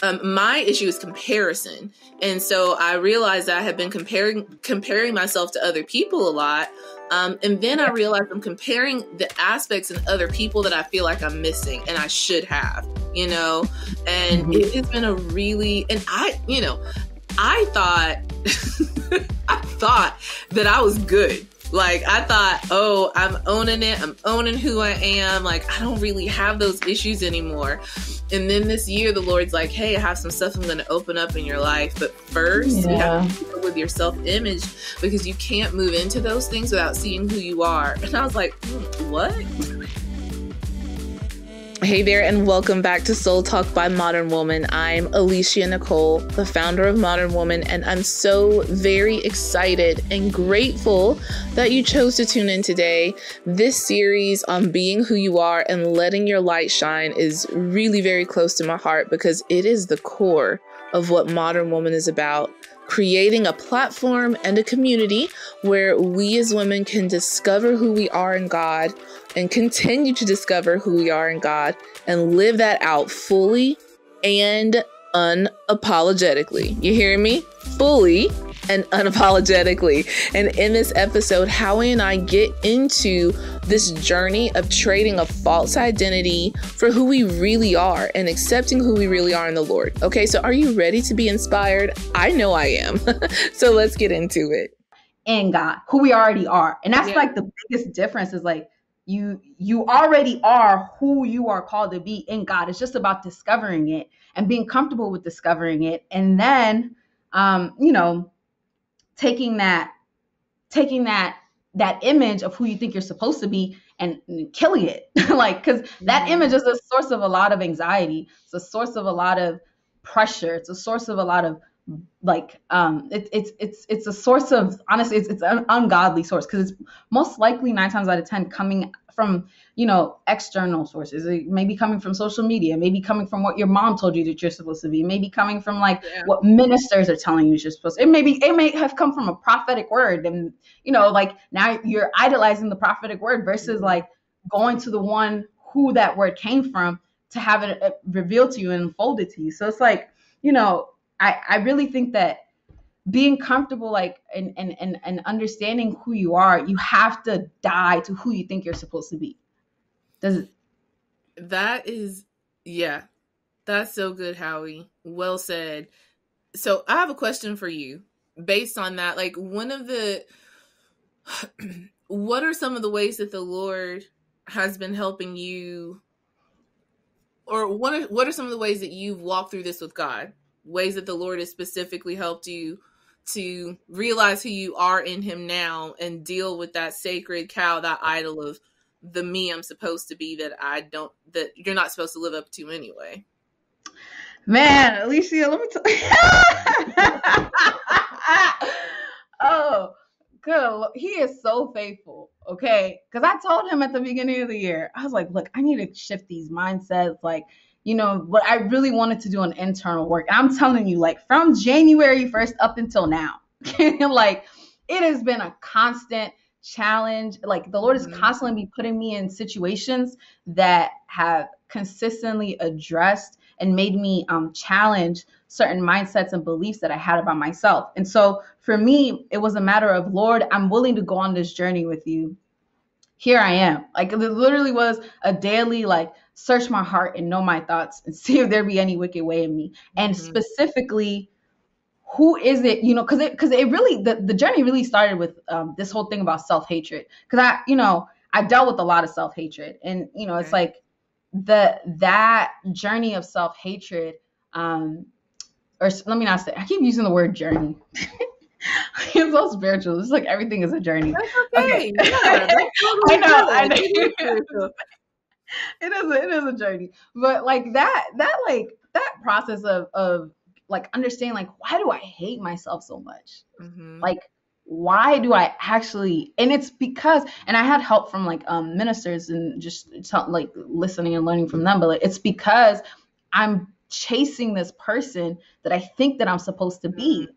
My issue is comparison. And so I realized that I had been comparing myself to other people a lot. And then I realized I'm comparing the aspects in other people that I feel like I'm missing and I should have, you know, and it has been a really, and I thought, I thought that I was good. Like, I thought, oh, I'm owning it. I'm owning who I am. Like, I don't really have those issues anymore. And then this year, the Lord's like, hey, I have some stuff I'm going to open up in your life. But first, you have to deal with your self-image, because you can't move into those things without seeing who you are. And I was like, what? Hey there, and welcome back to Soul Talk by Mdrn Woman. I'm Aleshia Nicole, the founder of Mdrn Woman, and I'm so very excited and grateful that you chose to tune in today. This series on being who you are and letting your light shine is really very close to my heart, because it is the core of what Mdrn Woman is about. Creating a platform and a community where we as women can discover who we are in God and continue to discover who we are in God and live that out fully and unapologetically. You hear me? Fully and unapologetically. And in this episode, Hawi and I get into this journey of trading a false identity for who we really are and accepting who we really are in the Lord. Okay, so are you ready to be inspired? I know I am. So let's get into it. In God, who we already are. And that's like the biggest difference is like, you already are who you are called to be in God. It's just about discovering it and being comfortable with discovering it. And then, taking that image of who you think you're supposed to be and killing it. Like, because that image is a source of a lot of anxiety. It's a source of a lot of pressure. It's a source of a lot of it's a source of, honestly, it's an ungodly source, because it's most likely 9 times out of 10 coming from, external sources. It may be coming from social media, maybe coming from what your mom told you that you're supposed to be, maybe coming from what ministers are telling you you're supposed to. It may have come from a prophetic word, and now you're idolizing the prophetic word versus like going to the one who that word came from to have it revealed to you and unfolded to you. So it's like, I really think that being comfortable, and understanding who you are, you have to die to who you think you're supposed to be. That's so good, Hawi. Well said. So I have a question for you based on that. Like, what are some of the ways that the Lord has been helping you, or what are some of the ways that you've walked through this with God? Ways that the Lord has specifically helped you to realize who you are in Him now and deal with that sacred cow, that idol of the me I'm supposed to be that you're not supposed to live up to anyway. Man, Aleshia, let me tell you. Oh, good. He is so faithful. Okay. Because I told him at the beginning of the year, I was like, look, I need to shift these mindsets. But I really wanted to do an internal work. And I'm telling you, from January 1st up until now, it has been a constant challenge. The Lord is constantly putting me in situations that have consistently addressed and made me challenge certain mindsets and beliefs that I had about myself. And so for me, it was a matter of, Lord, I'm willing to go on this journey with you. Here I am. It literally was a daily, search my heart and know my thoughts and see if there be any wicked way in me. And specifically, who is it, because it really, the journey really started with this whole thing about self-hatred. Because I dealt with a lot of self-hatred, and, it's like that journey of self-hatred, or let me not say, I keep using the word journey. It's so spiritual. It's like everything is a journey. That's okay. Yeah, I know. It is a journey. But that process of understanding, why do I hate myself so much? Why do I actually, and it's because, and I had help from ministers and just listening and learning from them, but it's because I'm chasing this person that I think that I'm supposed to be.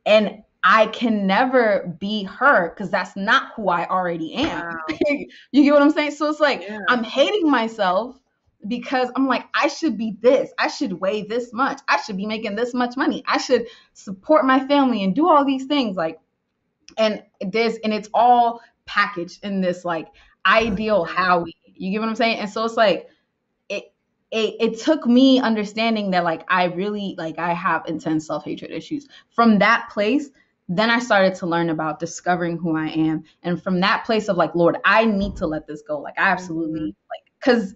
And I can never be her, because that's not who I already am. Wow. You get what I'm saying? So it's I'm hating myself because I'm like, I should be this. I should weigh this much. I should be making this much money. I should support my family and do all these things. Like, and it's all packaged in this like ideal Howie. You get what I'm saying? And so it's like it it took me understanding that like I really like I have intense self-hatred issues. From that place, then I started to learn about discovering who I am. And from that place of like, Lord, I need to let this go. Like I absolutely like because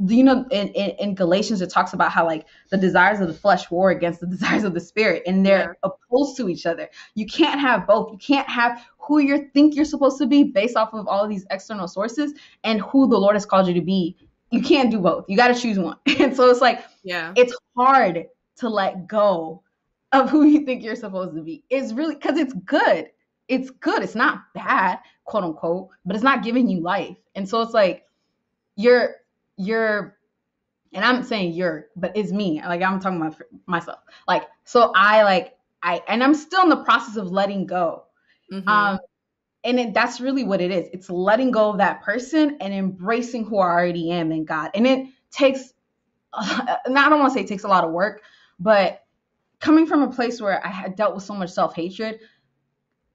in Galatians it talks about how like the desires of the flesh war against the desires of the spirit, and they're opposed to each other. You can't have both. You can't have who you think you're supposed to be based off of all of these external sources and who the Lord has called you to be. You can't do both. You got to choose one. And so it's like, it's hard to let go of who you think you're supposed to be. It's really because it's good. It's good. It's not bad, quote unquote, but it's not giving you life. And so it's like you're and I'm saying but it's me. Like I'm talking about myself. Like so and I'm still in the process of letting go. And that's really what it is. It's letting go of that person and embracing who I already am in God. And it takes, and I don't want to say it takes a lot of work, but coming from a place where I had dealt with so much self-hatred,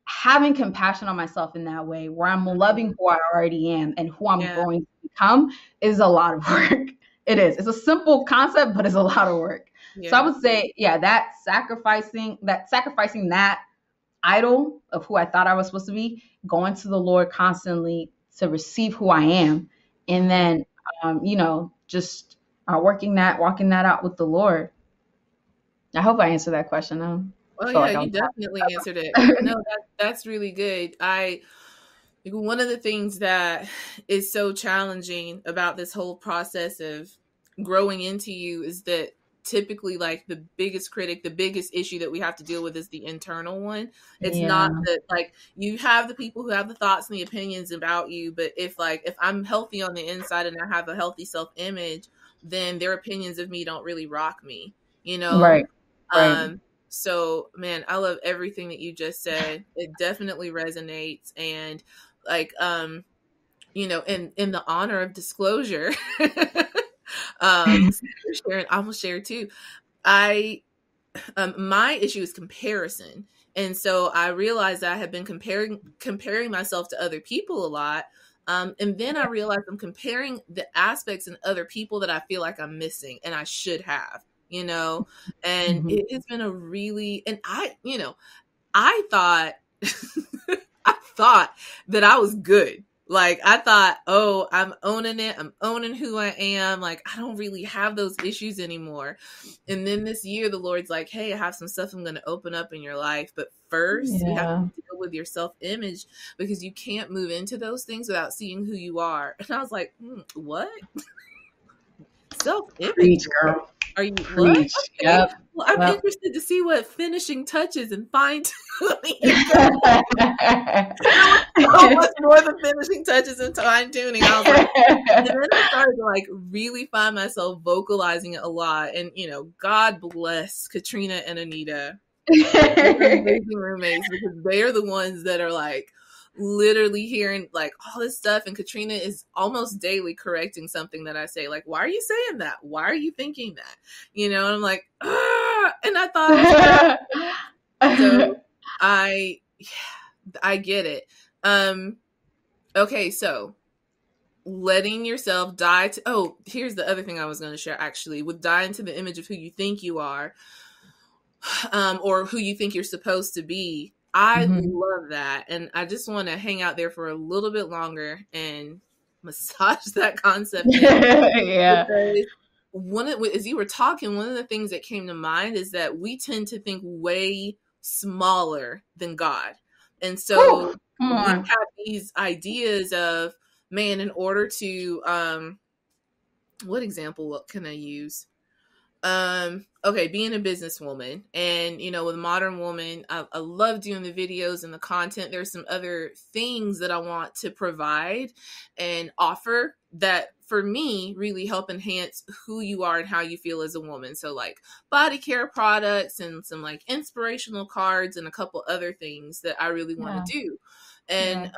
having compassion on myself in that way, where I'm loving who I already am and who I'm going to become is a lot of work. It is. It's a simple concept, but it's a lot of work. So I would say, that sacrificing that idol of who I thought I was supposed to be, going to the Lord constantly to receive who I am, and then just walking that out with the Lord. I hope I answered that question. Oh yeah, you definitely answered it. No, that's really good. One of the things that is so challenging about this whole process of growing into you is that typically like the biggest critic, the biggest issue that we have to deal with is the internal one. It's not that like you have the people who have the thoughts and the opinions about you, but if I'm healthy on the inside and I have a healthy self-image, then their opinions of me don't really rock me, Right. So man, I love everything that you just said. It definitely resonates. And like in the honor of disclosure, Sharon, I'm gonna share too. My issue is comparison, and so I realized that I have been comparing myself to other people a lot, and then I realized I'm comparing the aspects in other people that I feel like I'm missing, and I should have, and it has been a really, and I thought I thought that I was good. Like, I thought, oh, I'm owning it. I'm owning who I am. Like, I don't really have those issues anymore. And then this year, the Lord's like, hey, I have some stuff I'm going to open up in your life. But first, you have to deal with your self-image, because you can't move into those things without seeing who you are. And I was like, what? Self-image? Preach, girl. Are you Preach. what? Okay. Yep. Well, I'm interested to see what finishing touches and fine-tuning. So much more than finishing touches and fine-tuning. I was like, and then I started to like really find myself vocalizing it a lot. And God bless Katrina and Anita, amazing roommates, because they are the ones that are like literally hearing like all this stuff, and Katrina is almost daily correcting something that I say, like, why are you saying that? Why are you thinking that? And I'm like, and I thought, so I get it. Okay, so letting yourself die to, here's the other thing I was going to share actually, with dying to the image of who you think you are, or who you think you're supposed to be. I love that. And I just want to hang out there for a little bit longer and massage that concept. Yeah. As you were talking, one of the things that came to mind is that we tend to think way smaller than God. And so we have these ideas of, man, in order to, what example can I use? Being a businesswoman, and with Mdrn Woman, I love doing the videos and the content. There's some other things that I want to provide and offer that for me really help enhance who you are and how you feel as a woman. So like body care products and some like inspirational cards and a couple other things that I really want to do. And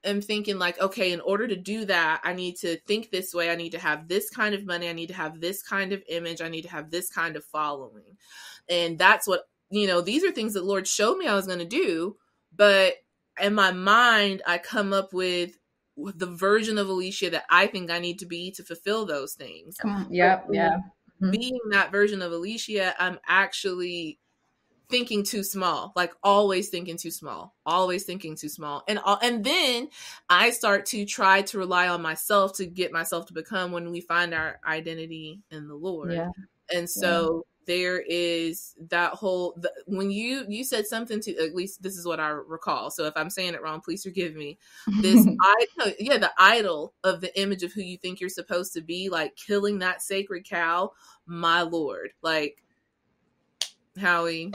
am thinking like, okay, in order to do that, I need to think this way. I need to have this kind of money. I need to have this kind of image. I need to have this kind of following. And that's what, these are things that Lord showed me I was going to do. But in my mind, I come up with the version of Aleshia that I think I need to be to fulfill those things. Yeah. Being that version of Aleshia, I'm actually thinking too small, like always thinking too small. And then I start to try to rely on myself to get myself to become when we find our identity in the Lord. Yeah. And so there is that whole, when you said something to, at least this is what I recall. So if I'm saying it wrong, please forgive me. The idol of the image of who you think you're supposed to be, like killing that sacred cow, my Lord, like Hawi,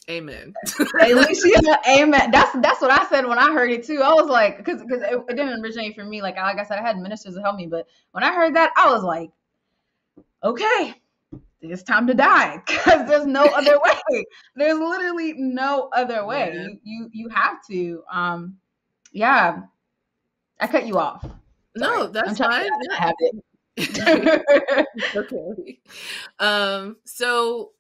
amen. Aleshia, amen. That's what I said when I heard it too. I was like, because it didn't originate from me. Like I said, I had ministers to help me, but when I heard that, I was like, okay, it's time to die, because there's no other way. There's literally no other way. Yeah. You have to. Yeah. I cut you off. Sorry. No, that's fine. Okay. So,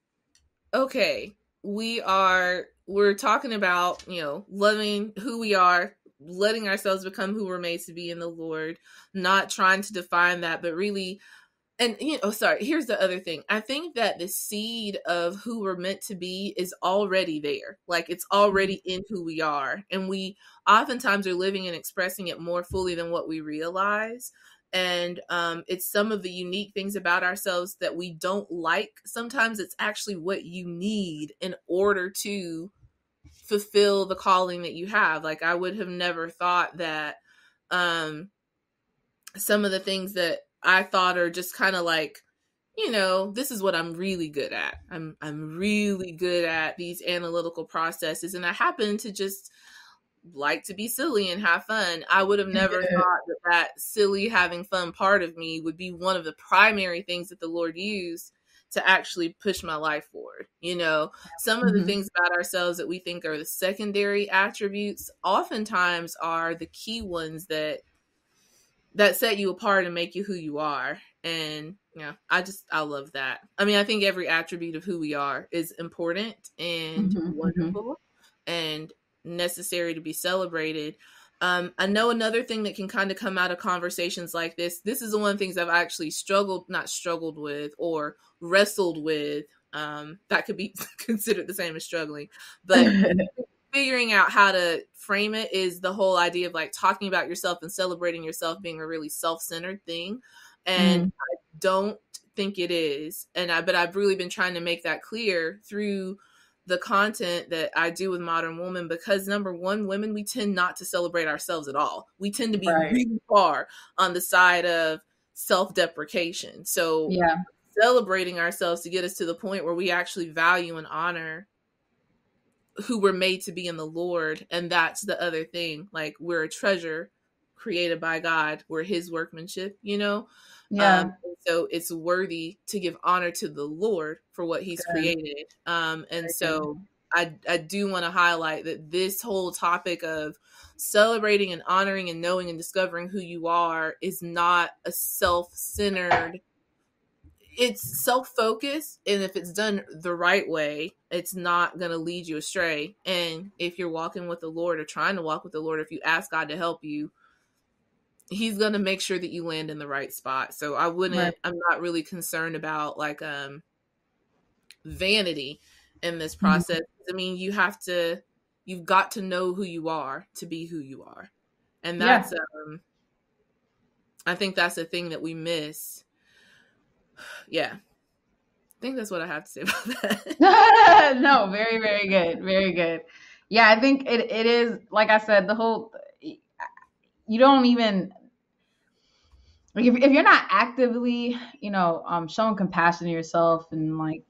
okay. We're talking about, loving who we are, letting ourselves become who we're made to be in the Lord, not trying to define that, but really, and here's the other thing. I think that the seed of who we're meant to be is already there. Like it's already in who we are. And we oftentimes are living and expressing it more fully than what we realize. And it's some of the unique things about ourselves that we don't like. Sometimes it's actually what you need in order to fulfill the calling that you have. Like I would have never thought that some of the things that I thought are just kind of like, this is what I'm really good at. I'm really good at these analytical processes. And I happen to just like to be silly and have fun. I would have never thought that silly, having fun part of me would be one of the primary things that the Lord used to actually push my life forward. Some of the things about ourselves that we think are the secondary attributes oftentimes are the key ones that set you apart and make you who you are. And I love that. I mean, I think every attribute of who we are is important and wonderful and necessary to be celebrated. I know another thing that can kind of come out of conversations like this is the one of the things I've actually not struggled with or wrestled with. That could be considered the same as struggling, but figuring out how to frame it is the whole idea of like talking about yourself and celebrating yourself being a really self-centered thing. And I don't think it is. But I've really been trying to make that clear through the content that I do with Mdrn Woman, because number one, women, we tend not to celebrate ourselves at all. We tend to be really far on the side of self-deprecation. So celebrating ourselves to get us to the point where we actually value and honor who we're made to be in the Lord. And that's the other thing. Like we're a treasure created by God. We're his workmanship, so it's worthy to give honor to the Lord for what he's created. So I do want to highlight that this whole topic of celebrating and honoring and knowing and discovering who you are is not a self-centered, it's self-focused, and if it's done the right way, it's not going to lead you astray. And if you're walking with the Lord or trying to walk with the Lord, if you ask God to help you, he's going to make sure that you land in the right spot. So I'm not really concerned about like vanity in this process. I mean, you've got to know who you are to be who you are. And that's, I think that's a thing that we miss. Yeah. I think that's what I have to say about that. No, very, very good. Very good. Yeah, I think it is, like I said, you don't even, like if you're not actively, showing compassion to yourself and like,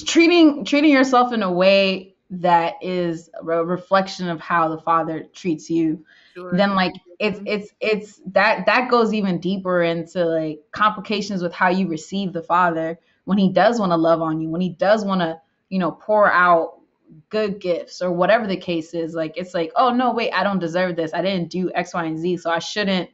treating yourself in a way that is a reflection of how the Father treats you, then like it's that goes even deeper into like complications with how you receive the Father when he does want to love on you, when he does want to, pour out good gifts or whatever the case is. Like, it's like, oh no, wait, I don't deserve this. I didn't do X, Y, and Z. So I shouldn't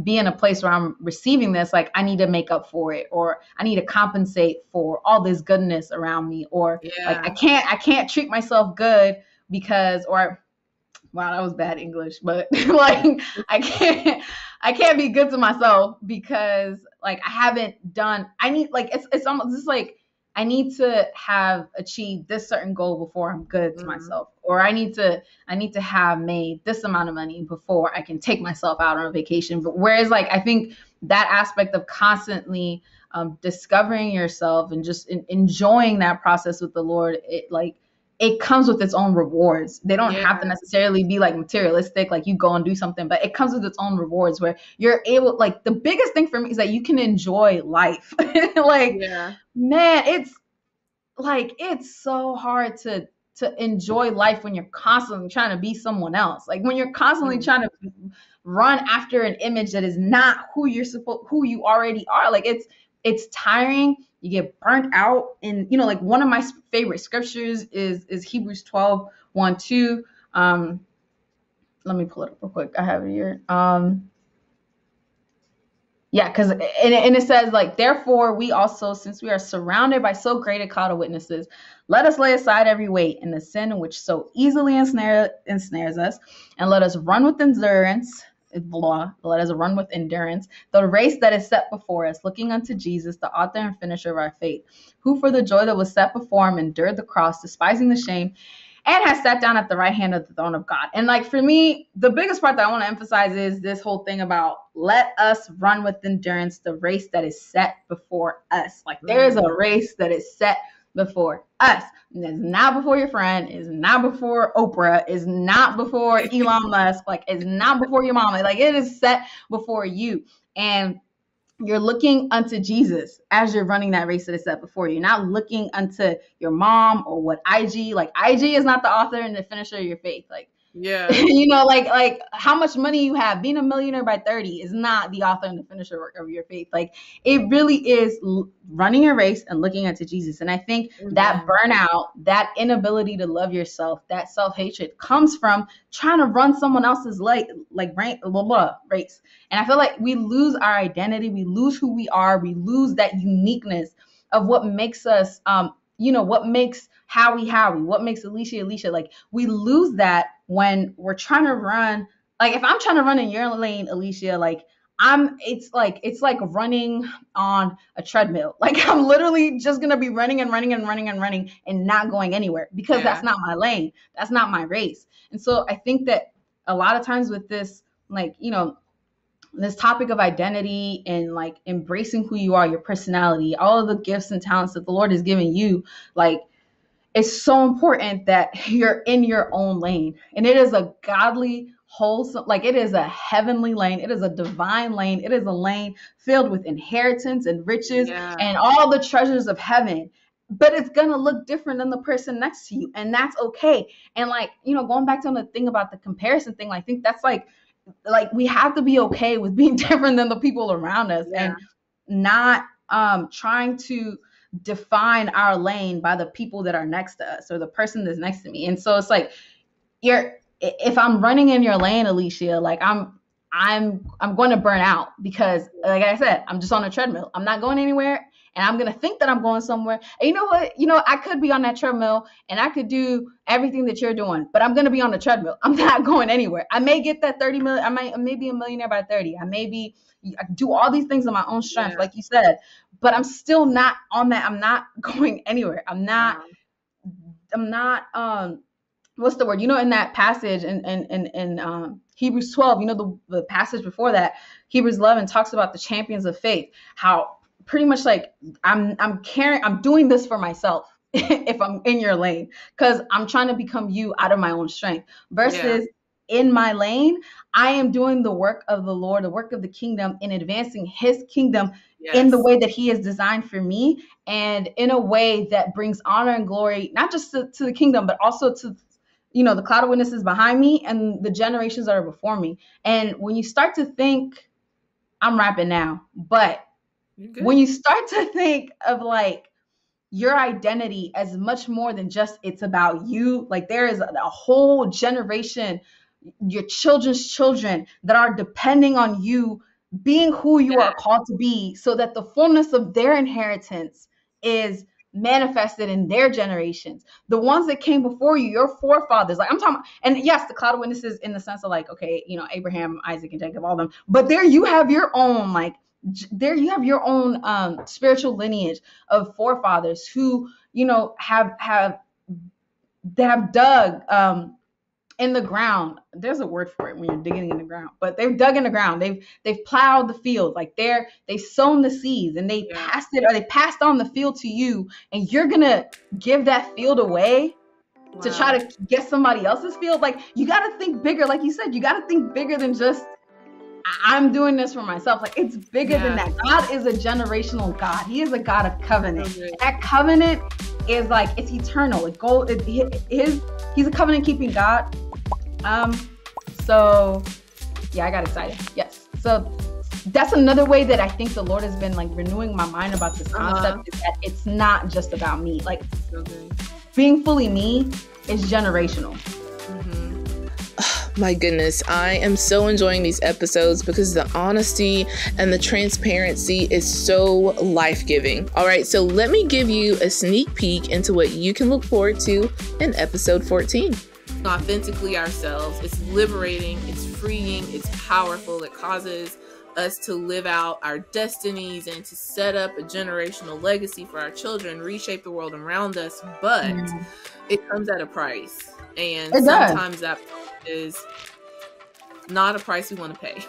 be in a place where I'm receiving this. Like, I need to make up for it, or I need to compensate for all this goodness around me. Or like, Yeah. I can't treat myself good because, or wow, that was bad English, but like I can't be good to myself because like I haven't done I need like it's almost just like I need to have achieved this certain goal before I'm good to Mm. myself. Or I need to have made this amount of money before I can take myself out on a vacation. But whereas like I think that aspect of constantly discovering yourself and just enjoying that process with the Lord, it comes with its own rewards. They don't have to Yeah. necessarily be like materialistic, like you go and do something, but it comes with its own rewards where you're able, like the biggest thing for me is that you can enjoy life. Like, Yeah. man, it's so hard to enjoy life when you're constantly trying to be someone else. Like when you're constantly Mm. trying to run after an image that is not who you already are. Like it's tiring. You get burnt out. And like one of my favorite scriptures is Hebrews 12, 1, 2. Let me pull it up real quick. I have it here. Yeah, because and it says like, therefore we also, since we are surrounded by so great a cloud of witnesses, let us lay aside every weight and the sin which so easily ensnares us, and let us run with endurance. Let us run with endurance the race that is set before us, looking unto Jesus, the author and finisher of our faith, who for the joy that was set before him endured the cross, despising the shame, and has sat down at the right hand of the throne of God. And like for me, the biggest part that I want to emphasize is this whole thing about let us run with endurance the race that is set before us. Like there is a Mm. race that is set before us. And it's not before your friend, it's not before Oprah, it's not before Elon Musk, like it's not before your mama. Like it is set before you. And you're looking unto Jesus as you're running that race that is set before you. You're not looking unto your mom or what IG, like IG is not the author and the finisher of your faith. Like, Yeah. like how much money you have, being a millionaire by 30 is not the author and the finisher of your faith. Like it really is running a race and looking unto Jesus. And I think that Amen. burnout, that inability to love yourself, that self-hatred comes from trying to run someone else's race. And I feel like we lose our identity, we lose who we are, we lose that uniqueness of what makes us what makes Howie, what makes Aleshia. Like we lose that when we're trying to run. Like if I'm trying to run in your lane, Aleshia, like it's like running on a treadmill. Like I'm literally just gonna be running and running and running and running and not going anywhere because that's Yeah. not my lane. That's not my race. And so I think that a lot of times with this, like, this topic of identity and like embracing who you are, your personality, all of the gifts and talents that the Lord has given you, like it's so important that you're in your own lane. And it is a godly, wholesome, like it is a heavenly lane. It is a divine lane. It is a lane filled with inheritance and riches Yeah. and all the treasures of heaven. But it's going to look different than the person next to you. And that's okay. And like, going back to the thing about the comparison thing, I think that's like we have to be okay with being different than the people around us Yeah. and not trying to define our lane by the people that are next to us or the person that's next to me. And so it's like if I'm running in your lane, Aleshia, like I'm going to burn out because like I said, I'm just on a treadmill. I'm not going anywhere and I'm going to think that I'm going somewhere. And you know what? I could be on that treadmill and I could do everything that you're doing, but I'm going to be on the treadmill. I'm not going anywhere. I may get that 30 million. I may be a millionaire by 30. I do all these things in my own strength, Yeah. like you said, but I'm still not on that. I'm not going anywhere. Wow. I'm not what's the word? In that passage in Hebrews 12, the passage before that, Hebrews 11 talks about the champions of faith, how pretty much like I'm doing this for myself if I'm in your lane because I'm trying to become you out of my own strength Yeah. versus in my lane, I am doing the work of the Lord, the work of the kingdom in advancing his kingdom in the Yes. way that he has designed for me and in a way that brings honor and glory, not just to the kingdom, but also to the cloud of witnesses behind me and the generations that are before me. And when you start to think, I'm rapping now, but You when good. you start to think of like your identity as much more than just it's about you. Like there is a whole generation, your children's children, that are depending on you being who you are called to be, so that the fullness of their inheritance is manifested in their generations. The ones that came before you, your forefathers, like I'm talking about, and yes, the cloud of witnesses in the sense of like, okay, you know, Abraham, Isaac, and Jacob, all of them, but there you have your own, like, there you have your own spiritual lineage of forefathers who, you know, have dug in the ground. There's a word for it when you're digging in the ground, but they've dug in the ground. They've plowed the field, like they've sown the seeds, and they passed on the field to you, and you're gonna give that field away to try to get somebody else's field. Like, you got to think bigger. Like you said, you got to think bigger than just I'm doing this for myself. Like, it's bigger than that. God is a generational God. He is a God of covenant. That covenant is like, it's eternal. He's a covenant keeping God. So yeah, I got excited. Yes. So that's another way that I think the Lord has been like renewing my mind about this concept, is that it's not just about me. Like, being fully me is generational. My goodness, I am so enjoying these episodes because the honesty and the transparency is so life-giving. All right, so let me give you a sneak peek into what you can look forward to in episode 14. Authentically ourselves. It's liberating, it's freeing, it's powerful. It causes us to live out our destinies and to set up a generational legacy for our children, reshape the world around us, but it comes at a price. And sometimes that is not a price we want to pay.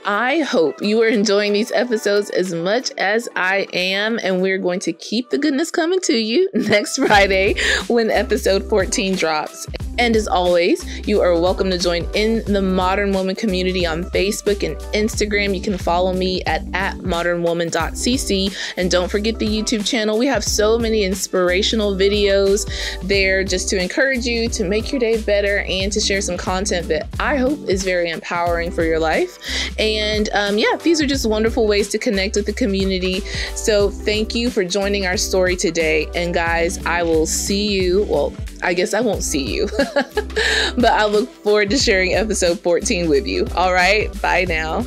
I hope you are enjoying these episodes as much as I am, and we're going to keep the goodness coming to you next Friday when episode 14 drops. And as always, you are welcome to join in the Mdrn Woman community on Facebook and Instagram. You can follow me at mdrnwoman.cc, and don't forget the YouTube channel. We have so many inspirational videos there just to encourage you to make your day better and to share some content that I hope is very empowering for your life. And yeah, these are just wonderful ways to connect with the community. So thank you for joining our story today. And guys, I will see you. Well, I guess I won't see you, but I look forward to sharing episode 14 with you. All right. Bye now.